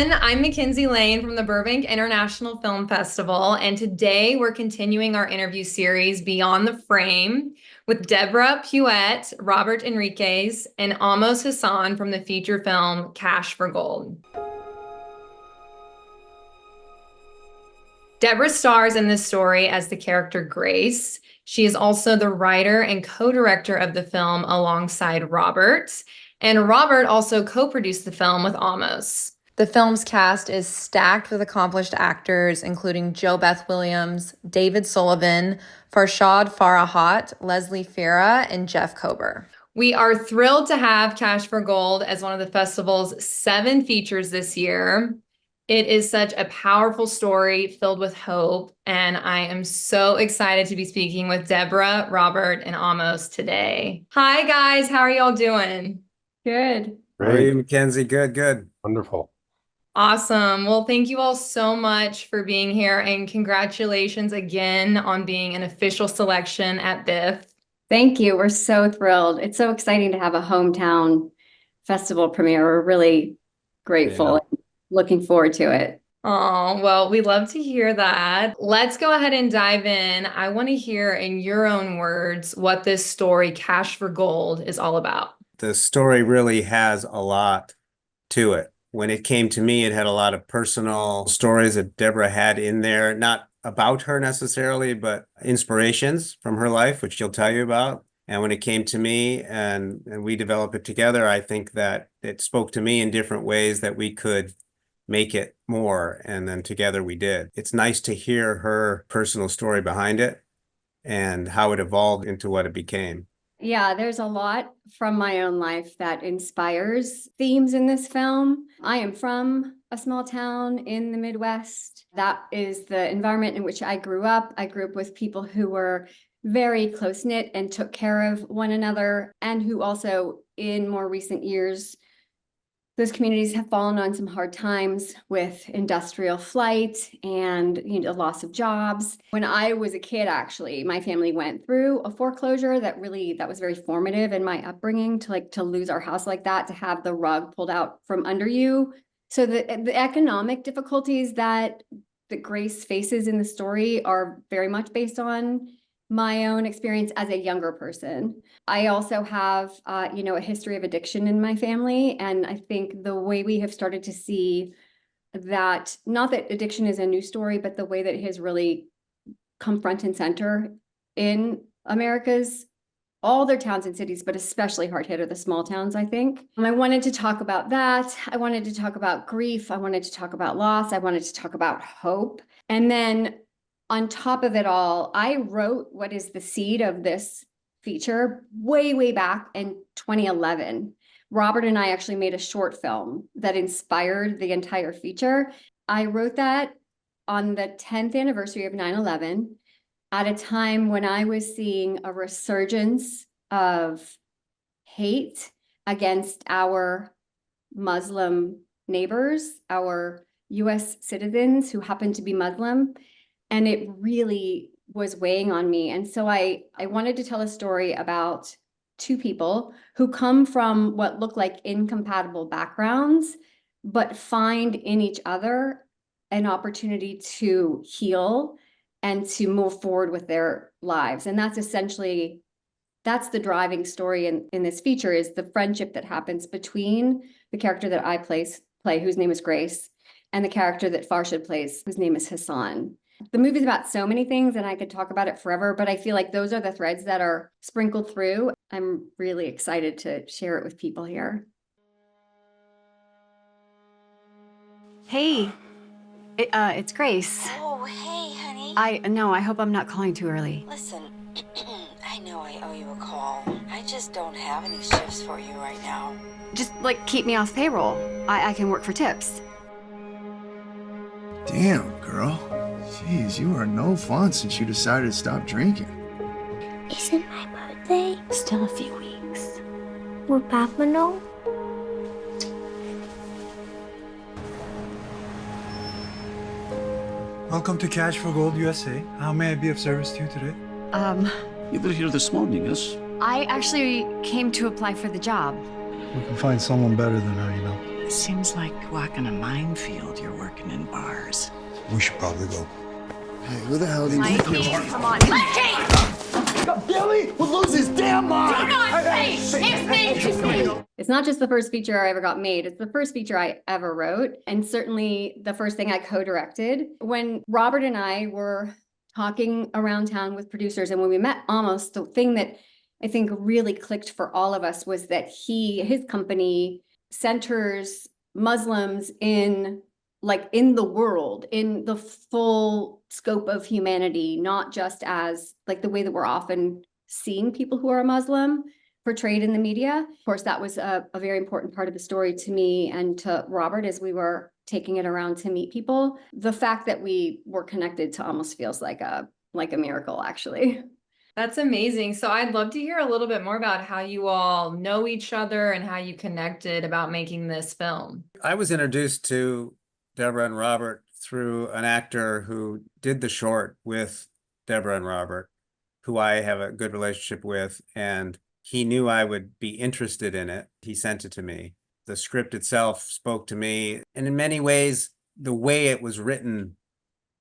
everyone. I'm Mackenzie Lane from the Burbank International Film Festival, and today we're continuing our interview series Beyond the Frame with Deborah Puette, Robert Enriquez, and Ahmos Hassan from the feature film Cash for Gold. Deborah stars in this story as the character Grace. She is also the writer and co-director of the film alongside Robert. And Robert also co-produced the film with Ahmos. The film's cast is stacked with accomplished actors, including Jo Beth Williams, David Sullivan, Farshad Farahat, Leslie Farah, and Jeff Kober. We are thrilled to have Cash for Gold as one of the festival's 7 features this year. It is such a powerful story filled with hope, and I am so excited to be speaking with Deborah, Robert, and Ahmos today. Hi, guys. How are y'all doing? Good. How are you, Mackenzie? Good. Wonderful. Awesome. Well, thank you all so much for being here, and congratulations again on being an official selection at BIFF. Thank you. We're so thrilled. It's so exciting to have a hometown festival premiere. We're really grateful and looking forward to it. Oh, well, we love to hear that. Let's go ahead and dive in. I want to hear in your own words what this story, Cash for Gold, is all about. The story really has a lot to it. When it came to me, it had a lot of personal stories that Deborah had in there, not about her necessarily, but inspirations from her life, which she'll tell you about. And when it came to me and we developed it together, I think that it spoke to me in different ways that we could make it more. And then together we did. It's nice to hear her personal story behind it and how it evolved into what it became. Yeah, there's a lot from my own life that inspires themes in this film. I am from a small town in the Midwest. That is the environment in which I grew up. I grew up with people who were very close-knit and took care of one another, and who also, in more recent years, those communities have fallen on some hard times with industrial flight and loss of jobs. When I was a kid, actually, my family went through a foreclosure that was very formative in my upbringing, to lose our house like that, to have the rug pulled out from under you. So the economic difficulties that Grace faces in the story are very much based on my own experience as a younger person. I also have, a history of addiction in my family. And I think the way we have started to see that, not that addiction is a new story, but the way that it has really come front and center in America's, all their towns and cities, but especially hard hit are the small towns, I think. And I wanted to talk about that. I wanted to talk about grief. I wanted to talk about loss. I wanted to talk about hope. And then on top of it all, I wrote what is the seed of this feature way back in 2011. Robert and I actually made a short film that inspired the entire feature. I wrote that on the 10th anniversary of 9/11, at a time when I was seeing a resurgence of hate against our Muslim neighbors, our US citizens who happened to be Muslim. And it really was weighing on me. And so I wanted to tell a story about 2 people who come from what look like incompatible backgrounds, but find in each other an opportunity to heal and to move forward with their lives. And that's the driving story in this feature, is the friendship that happens between the character that I play, whose name is Grace, and the character that Farshad plays, whose name is Hasan. The movie's about so many things, and I could talk about it forever, but I feel like those are the threads that are sprinkled through. I'm really excited to share it with people here. Hey, it's Grace. Oh, hey, honey. I hope I'm not calling too early. Listen, I know I owe you a call. I just don't have any shifts for you right now. Just, keep me off payroll. I can work for tips. Damn, girl. Jeez, you are no fun since you decided to stop drinking. Isn't my birthday? Still a few weeks. Will Papa know? Welcome to Cash for Gold USA. How may I be of service to you today? You were here this morning, yes? I actually came to apply for the job. We can find someone better than her, you know. Seems like walking a minefield. You're working in bars. We should probably go. Hey, who the hell do you Mikey, think you are? come on. Mikey! Billy will lose his damn mind! Do not say his name to me! It's not just the first feature I ever got made, it's the first feature I ever wrote, and certainly the first thing I co-directed. When Robert and I were talking around town with producers, and when we met Ahmos, the thing that I think really clicked for all of us was that his company centers Muslims in the world, in the full scope of humanity, not just as like the way that we're often seeing people who are Muslim portrayed in the media. Of course, that was a very important part of the story to me and to Robert as we were taking it around to meet people. The fact that we were connected to almost feels like a miracle, actually. That's amazing. So I'd love to hear a little bit more about how you all know each other and how you connected about making this film. I was introduced to Deborah and Robert through an actor who did the short with Deborah and Robert, who I have a good relationship with, and he knew I would be interested in it. He sent it to me. The script itself spoke to me, and in many ways, the way it was written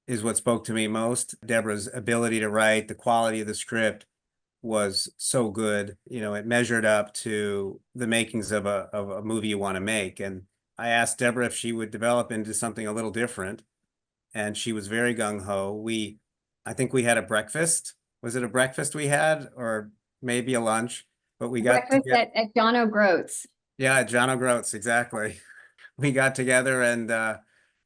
is what spoke to me most. Deborah's ability to write, the quality of the script was so good. You know, it measured up to the makings of a movie you want to make. And I asked Deborah if she would develop into something a little different, and she was very gung-ho. I think we had a breakfast. Was it a breakfast we had, or maybe a lunch? But we got Breakfast at John O'Groats. Yeah, John O'Groats, exactly. We got together and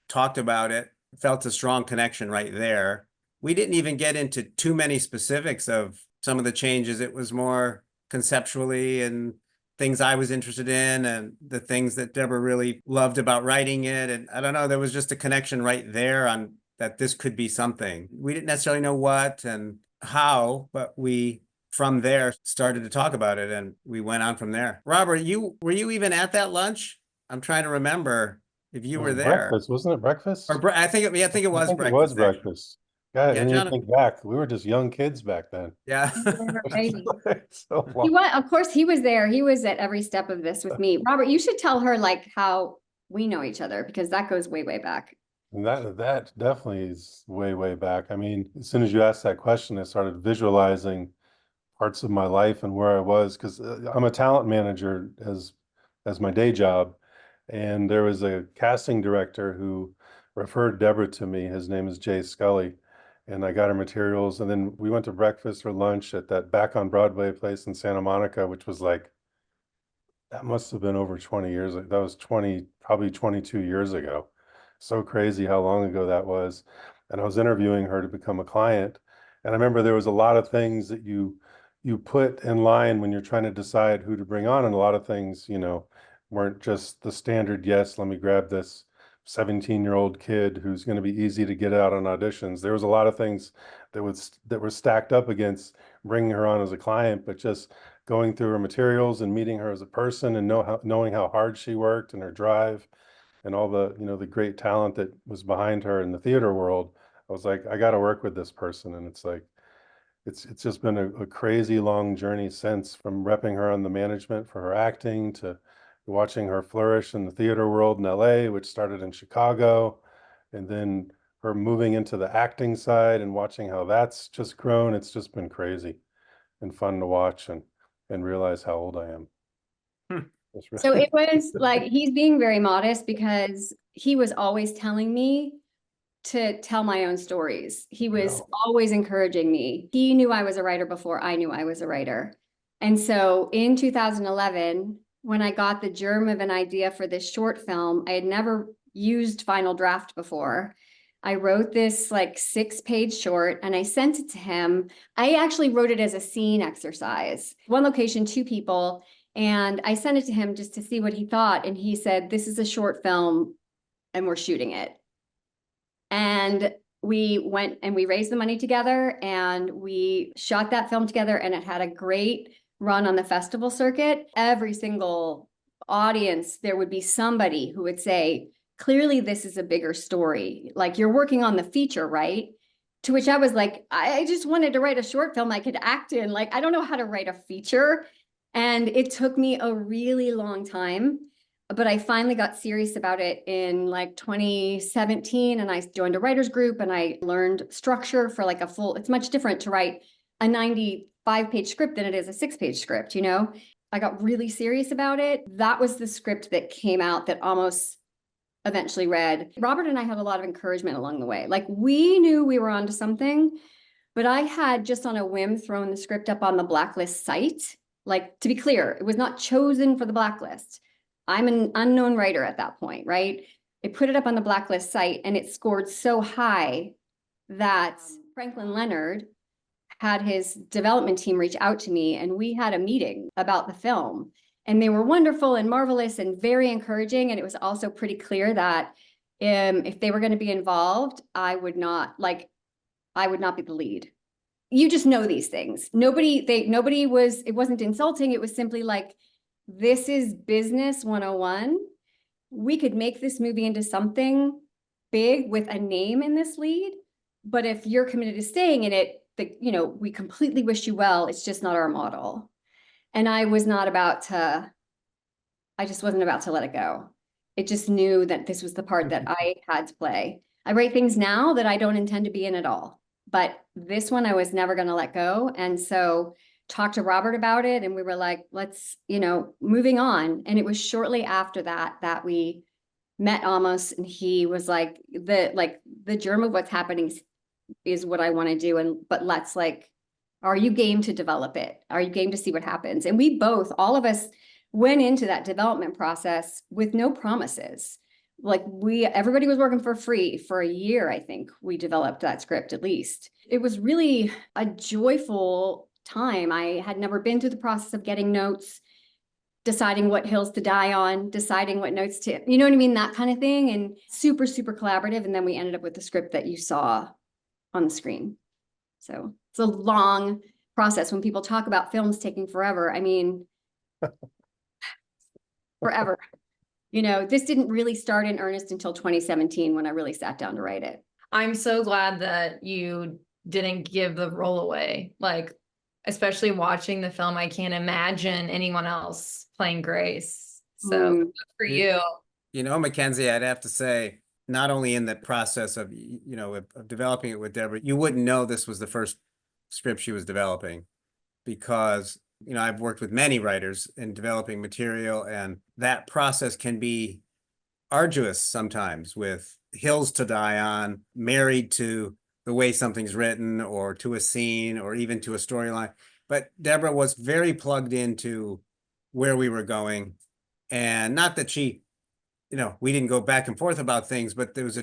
talked about it, felt a strong connection right there. We didn't even get into too many specifics of some of the changes. It was more conceptually and things I was interested in and the things that Deborah really loved about writing it. And I don't know, there was just a connection right there on that this could be something. We didn't necessarily know what and how, but we from there started to talk about it, and we went on from there. Robert, were you even at that lunch? I'm trying to remember if you were there. Breakfast, wasn't it breakfast? Or I think it was breakfast. It was breakfast. God, Yeah, and you John, think back, we were just young kids back then. yeah. So He was, of course, he was there. He was at every step of this with me. Robert, you should tell her like how we know each other, because that goes way, way back. And that definitely is way, way back. I mean, as soon as you asked that question, I started visualizing parts of my life and where I was, because I'm a talent manager as my day job. And there was a casting director who referred Deborah to me. His name is Jay Scully. And I got her materials. And then we went to breakfast or lunch at that Back on Broadway place in Santa Monica, which was like, that must have been over 20 years. That was probably 22 years ago. So crazy how long ago that was. And I was interviewing her to become a client. And I remember there was a lot of things that you put in line when you're trying to decide who to bring on. And a lot of things, weren't just the standard, yes, let me grab this 17-year-old kid who's going to be easy to get out on auditions. There was a lot of things that were stacked up against bringing her on as a client, but just going through her materials and meeting her as a person and knowing how hard she worked and her drive and all the, the great talent that was behind her in the theater world. I was like, I got to work with this person. And it's like, it's just been a crazy long journey since, from repping her on the management for her acting to watching her flourish in the theater world in LA, which started in Chicago, and then her moving into the acting side and watching how that's just grown. It's just been crazy and fun to watch and realize how old I am. So it was like, he's being very modest because he was always telling me to tell my own stories. He was always encouraging me. He knew I was a writer before I knew I was a writer. And so in 2011, when I got the germ of an idea for this short film, I had never used Final Draft before. I wrote this like 6-page short and I sent it to him. I actually wrote it as a scene exercise. One location, 2 people. And I sent it to him just to see what he thought. And he said, this is a short film and we're shooting it. And we went and we raised the money together and we shot that film together, and it had a great run on the festival circuit. Every single audience, there would be somebody who would say, clearly this is a bigger story. Like, you're working on the feature, right? To which I was like, I just wanted to write a short film I could act in. Like, I don't know how to write a feature. And it took me a really long time. But I finally got serious about it in like 2017, and I joined a writer's group and I learned structure for like a full, it's much different to write a 95-page script than it is a 6-page script, you know? I got really serious about it. That was the script that came out that Ahmos eventually read. Robert and I had a lot of encouragement along the way. Like, we knew we were onto something, but I had just on a whim thrown the script up on the Blacklist site. Like, to be clear, it was not chosen for the Blacklist. I'm an unknown writer at that point, right? I put it up on the Blacklist site and it scored so high that Franklin Leonard had his development team reach out to me, and we had a meeting about the film. And they were wonderful and marvelous and very encouraging. And it was also pretty clear that if they were going to be involved, I would not be the lead. You just know these things. It wasn't insulting. It was simply like, this is business 101. We could make this movie into something big with a name in this lead. But if you're committed to staying in it, we completely wish you well. It's just not our model. And I just wasn't about to let it go. It just knew that this was the part that I had to play. I write things now that I don't intend to be in at all. But this one I was never going to let go. And so talked to Robert about it, and we were like, let's, moving on. And it was shortly after that we met Ahmos, and he was like, the germ of what's happening is what I want to do. But let's are you game to develop it? Are you game to see what happens? And we both, all of us, went into that development process with no promises. Everybody was working for free for a year. I think we developed that script, at least. It was really a joyful time. I had never been through the process of getting notes, deciding what hills to die on, deciding what notes to, you know what I mean? That kind of thing. And super, super collaborative. And then we ended up with the script that you saw on the screen. So it's a long process. When people talk about films taking forever, I mean, forever. This didn't really start in earnest until 2017 when I really sat down to write it. I'm so glad that you didn't give the role away. Especially watching the film, I can't imagine anyone else playing Grace. So good for you. Mackenzie, I'd have to say, not only in the process of, of developing it with Deborah, you wouldn't know this was the first script she was developing, because, I've worked with many writers in developing material, and that process can be arduous sometimes, with hills to die on, married to the way something's written, or to a scene, or even to a storyline. But Deborah was very plugged into where we were going. And not that she, we didn't go back and forth about things, but there was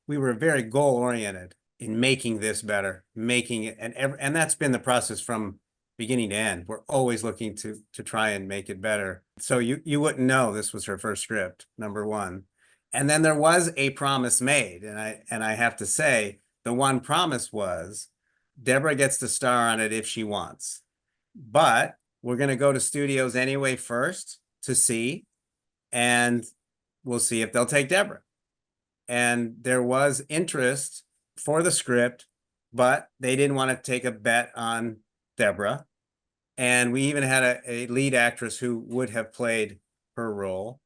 we were very goal-oriented in making this better, making it, and that's been the process from beginning to end. We're always looking to try and make it better. So you wouldn't know this was her first script, number one. And then there was a promise made, and I have to say, the one promise was Deborah gets to star on it if she wants, but we're going to go to studios anyway first to see, and we'll see if they'll take Deborah. And there was interest for the script, but they didn't want to take a bet on Deborah. And we even had a lead actress who would have played her role,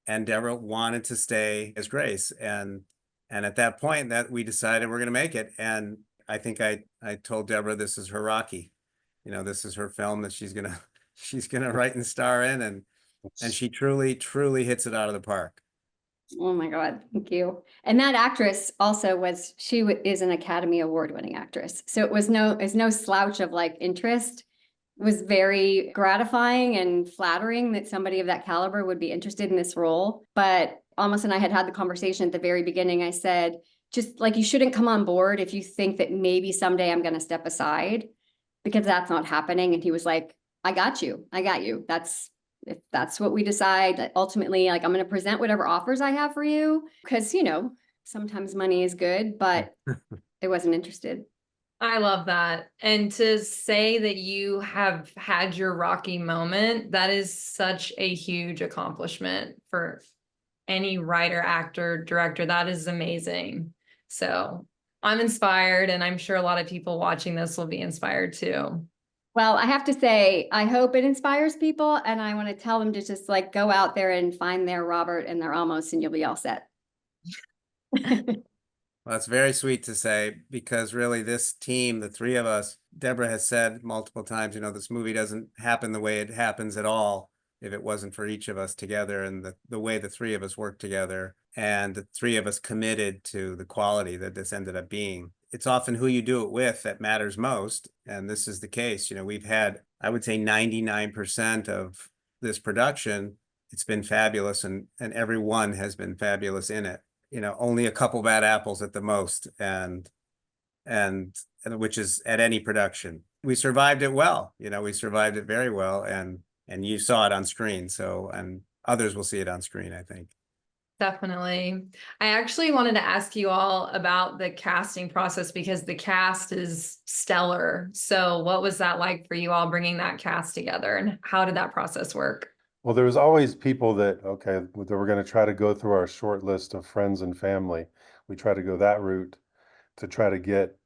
and Deborah wanted to stay as Grace. And at that point, that we decided we're going to make it. And I think I told Deborah, this is her Rocky. This is her film that she's gonna write and star in, and she truly, truly hits it out of the park. Oh my God, thank you. And that actress also is an Academy Award winning actress. So it was no slouch of interest. It was very gratifying and flattering that somebody of that caliber would be interested in this role. But Ahmos and I had the conversation at the very beginning. I said, just you shouldn't come on board if you think that maybe someday I'm going to step aside, because that's not happening. And he was like, I got you. If that's what we decide, ultimately, I'm going to present whatever offers I have for you, because, sometimes money is good, but I wasn't interested. I love that. And to say that you have had your Rocky moment, that is such a huge accomplishment for any writer, actor, director. That is amazing. So I'm inspired, and I'm sure a lot of people watching this will be inspired too. Well, I have to say, I hope it inspires people, and I want to tell them to just like go out there and find their Robert and their Ahmos, and you'll be all set. Well, that's very sweet to say, because really this team, the three of us, Deborah has said multiple times, this movie doesn't happen the way it happens at all if it wasn't for each of us together, and the way the three of us worked together, and the three of us committed to the quality that this ended up being. It's often who you do it with that matters most, and this is the case. We've had, I would say, 99% of this production. It's been fabulous, and everyone has been fabulous in it. Only a couple bad apples at the most, and which is at any production. We survived it well. We survived it very well, and you saw it on screen. So, and others will see it on screen, I think. Definitely. I actually wanted to ask you all about the casting process, because the cast is stellar. So what was that like for you all, bringing that cast together, and how did that process work? Well, there was always people that were going to try to go through our short list of friends and family. We try to go that route to try to get,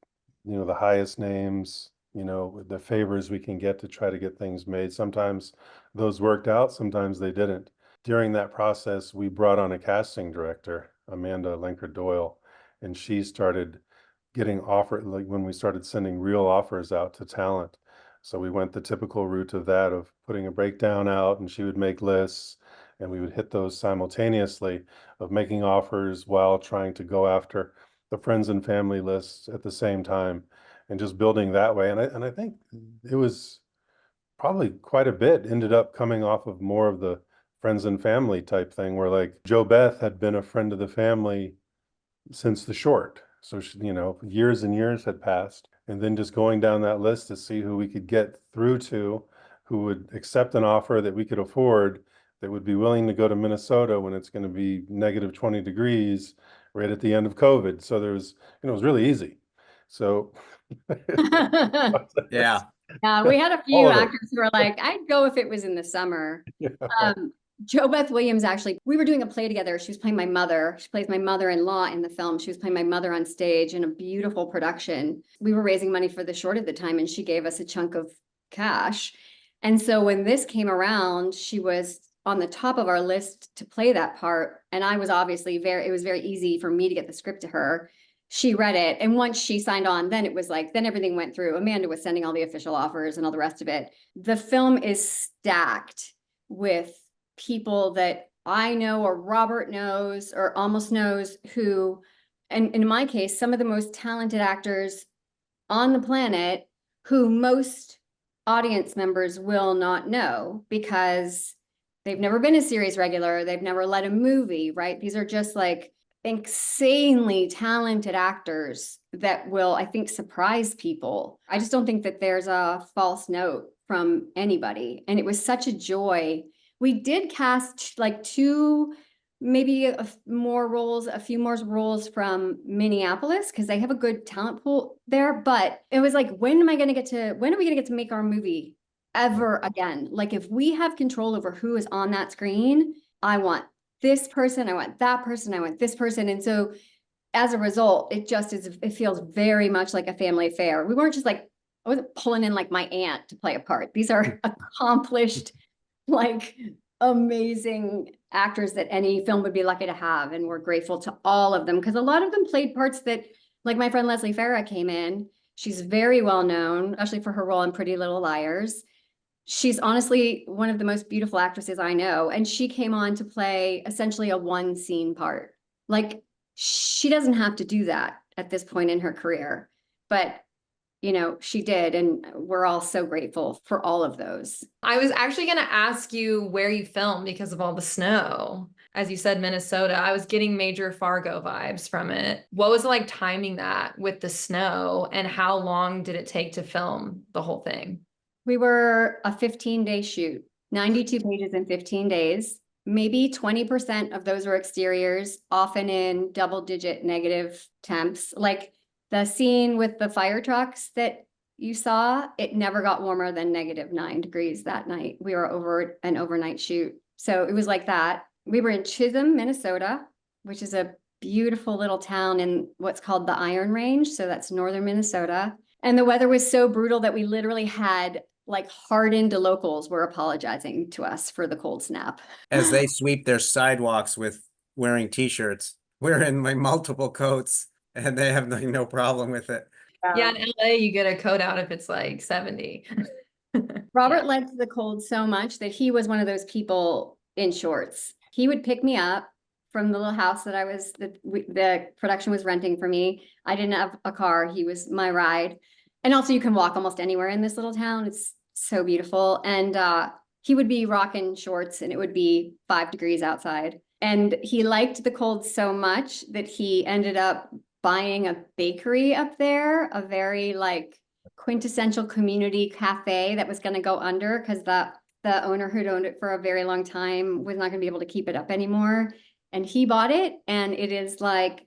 the highest names, the favors we can get to try to get things made. Sometimes those worked out, sometimes they didn't. During that process, we brought on a casting director, Amanda Lenker Doyle, and she started getting offered, like when we started sending real offers out to talent. So we went the typical route of that, of putting a breakdown out, and she would make lists, and we would hit those simultaneously, of making offers while trying to go after the friends and family lists at the same time, and just building that way. And I think it was probably quite a bit ended up coming off of more of the friends and family type thing, where like Jo Beth had been a friend of the family since the short. So, years and years had passed. And then just going down that list to see who we could get through to, who would accept an offer that we could afford, that would be willing to go to Minnesota when it's going to be negative 20 degrees right at the end of COVID. So it was really easy. So Yeah. We had a few actors who were like, I'd go if it was in the summer. Yeah. Jo Beth Williams, actually, we were doing a play together. She was playing my mother. She plays my mother-in-law in the film. She was playing my mother on stage in a beautiful production. We were raising money for the short at the time, and she gave us a chunk of cash. And so when this came around, she was on the top of our list to play that part. And I was obviously it was very easy for me to get the script to her. She read it. And once she signed on, then it was like, then everything went through. Amanda was sending all the official offers and all the rest of it. The film is stacked with people that I know, or Robert knows, or almost knows, who, and in my case, some of the most talented actors on the planet, who most audience members will not know because they've never been a series regular. They've never led a movie, right? These are just like insanely talented actors that will, I think, surprise people. I just don't think that there's a false note from anybody. And it was such a joy. We did cast like maybe a few more roles from Minneapolis, because they have a good talent pool there. But it was like, when are we going to get to make our movie ever again? Like, if we have control over who is on that screen, I want this person, I want that person, I want this person. And so as a result, it feels very much like a family affair. We weren't just like, I wasn't pulling in like my aunt to play a part. These are accomplished, like, amazing actors that any film would be lucky to have. And we're grateful to all of them, because a lot of them played parts that, like my friend Leslie Farah came in. She's very well known, especially for her role in Pretty Little Liars. She's honestly one of the most beautiful actresses I know. And she came on to play essentially a one scene part. Like, she doesn't have to do that at this point in her career, but she did. And we're all so grateful for all of those. I was actually going to ask you where you filmed because of all the snow. As you said, Minnesota, I was getting major Fargo vibes from it. What was it like timing that with the snow, and how long did it take to film the whole thing? We were a 15-day shoot, 92 pages in 15 days. Maybe 20% of those were exteriors, often in double-digit negative temps. Like the scene with the fire trucks that you saw, it never got warmer than -9 degrees that night. We were over an overnight shoot. So it was like that. We were in Chisholm, Minnesota, which is a beautiful little town in what's called the Iron Range. So that's northern Minnesota. And the weather was so brutal that we literally had like hardened locals were apologizing to us for the cold snap. As they sweep their sidewalks with wearing t-shirts, wearing like multiple coats, and they have no problem with it. Yeah, in LA, you get a coat out if it's like 70. Robert Yeah. liked the cold so much that he was one of those people in shorts. He would pick me up from the little house that the production was renting for me. I didn't have a car. He was my ride. And also you can walk almost anywhere in this little town. It's so beautiful. And he would be rocking shorts and it would be 5 degrees outside. And he liked the cold so much that he ended up buying a bakery up there, a very like quintessential community cafe that was going to go under because the owner who'd owned it for a very long time was not going to be able to keep it up anymore. And he bought it, and it is like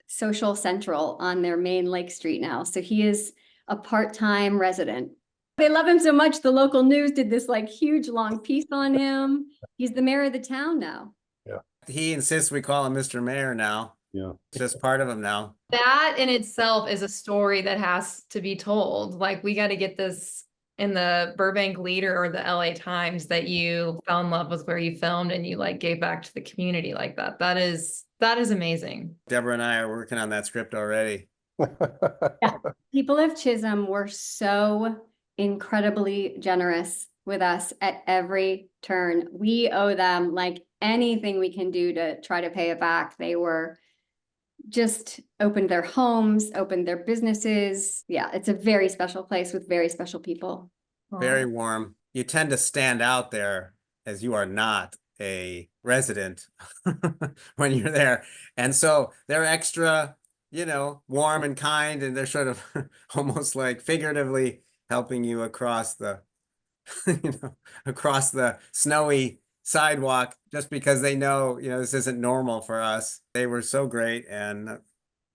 social central on their main Lake Street now. So he is a part-time resident. They love him so much. The local news did this like huge long piece on him. He's the mayor of the town now. Yeah. He insists we call him Mr. Mayor now. Yeah. It's just part of him now. That in itself is a story that has to be told. Like, we got to get this in the Burbank Leader or the LA Times that you fell in love with where you filmed and you like gave back to the community like that. That is amazing. Deborah and I are working on that script already. Yeah. People of Chisholm were so incredibly generous with us at every turn. We owe them like anything we can do to try to pay it back. They were just opened their homes, opened their businesses. Yeah, it's a very special place with very special people. Very warm. You tend to stand out there as you are not a resident when you're there. And so they're extra, warm and kind, and they're sort of almost like figuratively helping you across the, across the snowy sidewalk, just because they know, this isn't normal for us. They were so great, and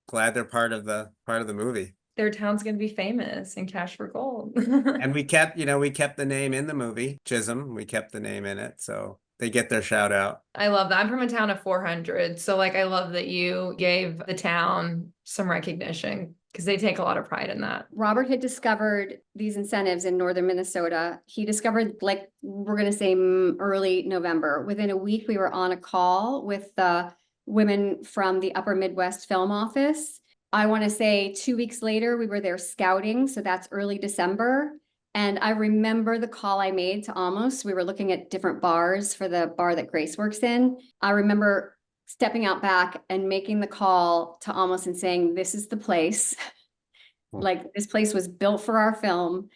glad they're part of the movie. Their town's going to be famous in Cash for Gold. And we kept the name in the movie, Chisholm. We kept the name in it, so they get their shout out. I love that. I'm from a town of 400. So like, I love that you gave the town some recognition because they take a lot of pride in that. Robert had discovered these incentives in northern Minnesota. He discovered, like, we're going to say early November. Within a week, we were on a call with the women from the Upper Midwest Film Office. I want to say 2 weeks later, we were there scouting. So that's early December. And I remember the call I made to Ahmos. We were looking at different bars for the bar that Grace works in. I remember stepping out back and making the call to Ahmos and saying, this is the place. Like, this place was built for our film.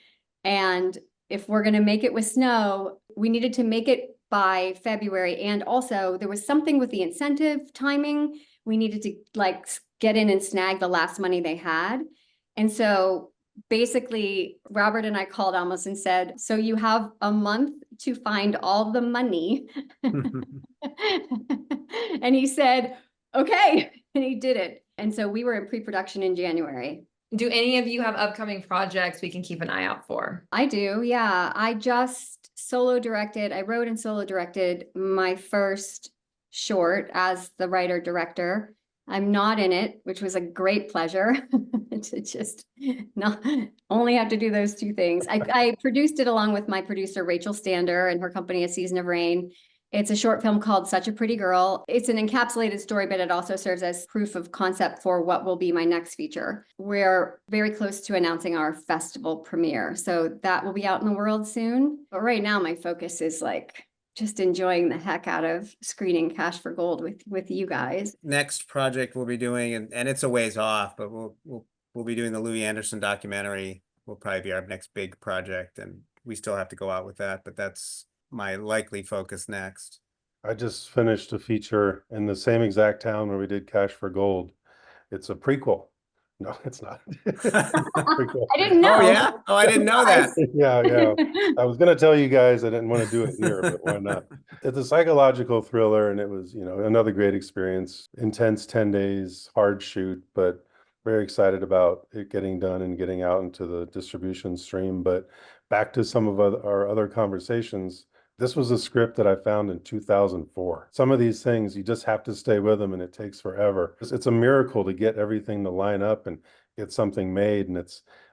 And if we're going to make it with snow, we needed to make it by February. And also there was something with the incentive timing. We needed to like get in and snag the last money they had. And so basically Robert and I called Ahmos and said, so you have a month to find all the money. And he said, okay. And he did it. And so we were in pre-production in January. Do any of you have upcoming projects we can keep an eye out for? I do. Yeah. I just I wrote and solo directed my first short as the writer director. I'm not in it, which was a great pleasure to just not only have to do those two things. I produced it along with my producer, Rachel Stander, and her company, A Season of Rain. It's a short film called Such a Pretty Girl. It's an encapsulated story, but it also serves as proof of concept for what will be my next feature. We're very close to announcing our festival premiere, so that will be out in the world soon. But right now, my focus is like just enjoying the heck out of screening Cash for Gold with you guys. Next project we'll be doing, and it's a ways off, but we'll be doing the Louis Anderson documentary. Will probably be our next big project, and we still have to go out with that, but that's my likely focus next. I just finished a feature in the same exact town where we did Cash for Gold. It's a prequel. No, it's not. I didn't know. Oh, yeah? Oh, I didn't know that. Yeah. I was going to tell you guys I didn't want to do it here, but why not? It's a psychological thriller, and it was, another great experience. Intense 10 days, hard shoot, but very excited about it getting done and getting out into the distribution stream. But back to some of our other conversations, this was a script that I found in 2004. Some of these things, you just have to stay with them, and it takes forever. It's a miracle to get everything to line up and get something made. And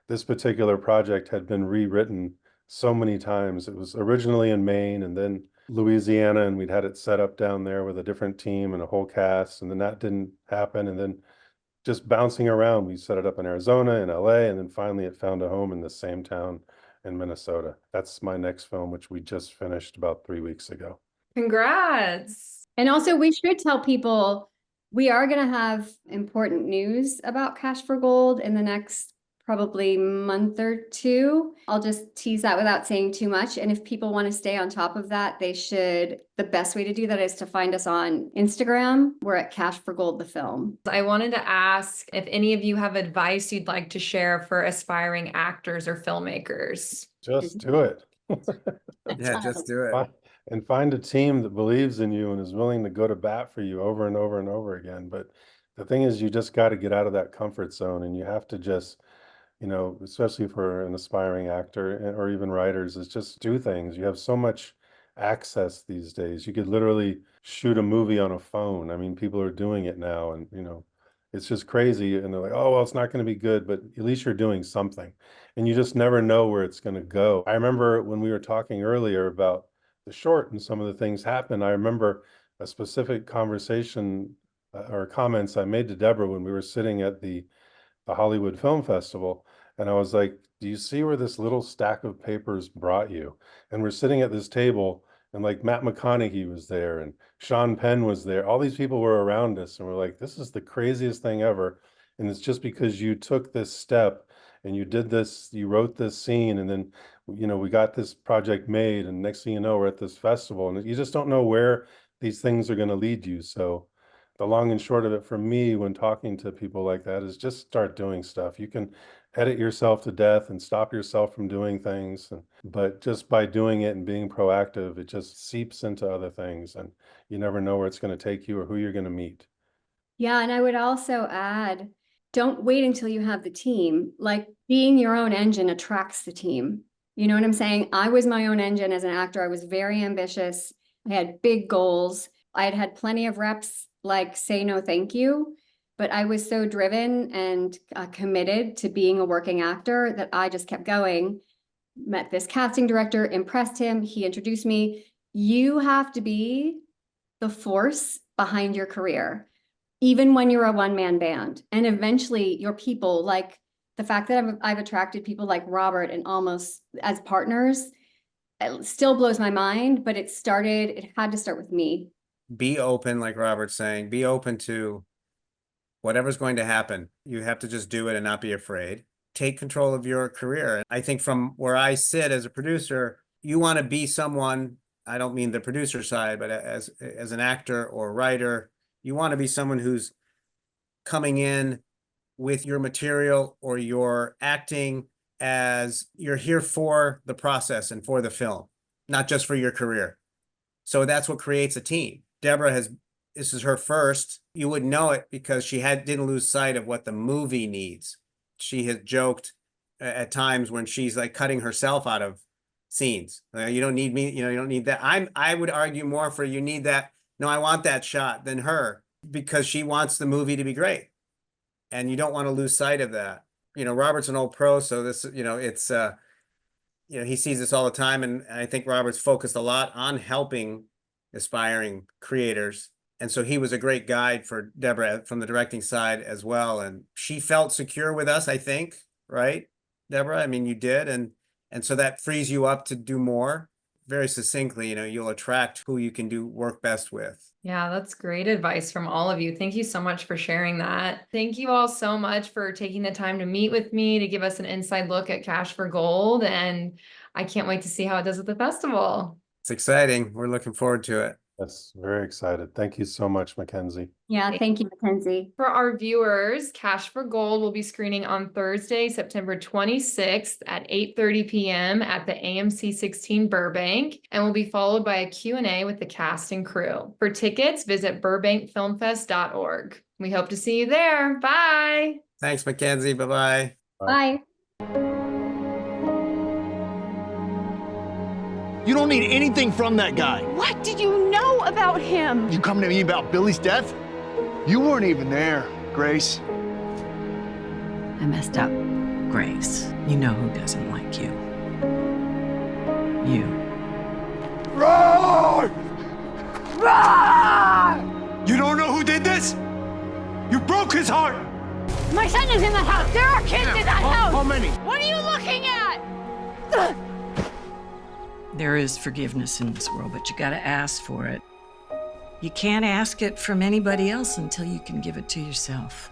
this particular project had been rewritten so many times. It was originally in Maine and then Louisiana, and we'd had it set up down there with a different team and a whole cast, and then that didn't happen. And then just bouncing around, we set it up in Arizona and LA, and then finally it found a home in the same town in Minnesota. That's my next film, which we just finished about 3 weeks ago. Congrats. And also, we should tell people we are going to have important news about Cash for Gold in the next probably month or two. I'll just tease that without saying too much. And if people want to stay on top of that, the best way to do that is to find us on Instagram. We're at Cash for Gold, the film. I wanted to ask if any of you have advice you'd like to share for aspiring actors or filmmakers. Just do it. Yeah, just do it. And find a team that believes in you and is willing to go to bat for you over and over and over again. But the thing is, you just got to get out of that comfort zone, and you have to just, especially for an aspiring actor or even writers, is just do things. You have so much access these days. You could literally shoot a movie on a phone. I mean, people are doing it now, and it's just crazy. And they're like, oh, well, it's not going to be good, but at least you're doing something. And you just never know where it's going to go. I remember when we were talking earlier about the short and some of the things happened. I remember a specific conversation or comments I made to Deborah when we were sitting at the Hollywood Film Festival. And I was like, do you see where this little stack of papers brought you? And we're sitting at this table, and like Matt McConaughey was there and Sean Penn was there. All these people were around us, and we're like, this is the craziest thing ever. And it's just because you took this step and you did this, you wrote this scene, and then, we got this project made, and next thing you know, we're at this festival, and you just don't know where these things are going to lead you. So the long and short of it for me when talking to people like that is just start doing stuff. You can edit yourself to death and stop yourself from doing things, but just by doing it and being proactive, it just seeps into other things, and you never know where it's going to take you or who you're going to meet. Yeah, and I would also add, don't wait until you have the team. Like, being your own engine attracts the team. You know what I'm saying? I was my own engine as an actor. I was very ambitious. I had big goals. I had plenty of reps like say no thank you, but I was so driven and committed to being a working actor that I just kept going. Met this casting director, impressed him. He introduced me. You have to be the force behind your career, even when you're a one-man band. And eventually your people, like the fact that I've attracted people like Robert and Ahmos as partners, it still blows my mind, but it had to start with me. Be open, like Robert's saying, be open to whatever's going to happen. You have to just do it and not be afraid. Take control of your career. I think from where I sit as a producer, you want to be someone, I don't mean the producer side, but as an actor or writer, you want to be someone who's coming in with your material or your acting as you're here for the process and for the film, not just for your career. So that's what creates a team. Deborah this is her first. You wouldn't know it because she didn't lose sight of what the movie needs. She has joked at times when she's like cutting herself out of scenes. You don't need me, you don't need that. I would argue more for you need that. No, I want that shot than her, because she wants the movie to be great. And you don't want to lose sight of that. Robert's an old pro, so this, it's, he sees this all the time. And I think Robert's focused a lot on helping aspiring creators. And so he was a great guide for Deborah from the directing side as well. And she felt secure with us, I think, right, Deborah? I mean, you did. And so that frees you up to do more. Very succinctly, you'll attract who you can do work best with. Yeah, that's great advice from all of you. Thank you so much for sharing that. Thank you all so much for taking the time to meet with me, to give us an inside look at Cash for Gold. And I can't wait to see how it does at the festival. It's exciting. We're looking forward to it. Yes, very excited. Thank you so much, Mackenzie. Yeah, thank you, Mackenzie. For our viewers, Cash for Gold will be screening on Thursday, September 26th at 8:30 p.m. at the AMC 16 Burbank, and will be followed by a Q&A with the cast and crew. For tickets, visit burbankfilmfest.org. We hope to see you there. Bye. Thanks, Mackenzie. Bye-bye. Bye. You don't need anything from that guy. What did you know about him? You coming to me about Billy's death? You weren't even there, Grace. I messed up, Grace. You know who doesn't like you. You. Roar! Roar! You don't know who did this? You broke his heart! My son is in that house! There are kids in that house! How many? What are you looking at? There is forgiveness in this world, but you gotta ask for it. You can't ask it from anybody else until you can give it to yourself.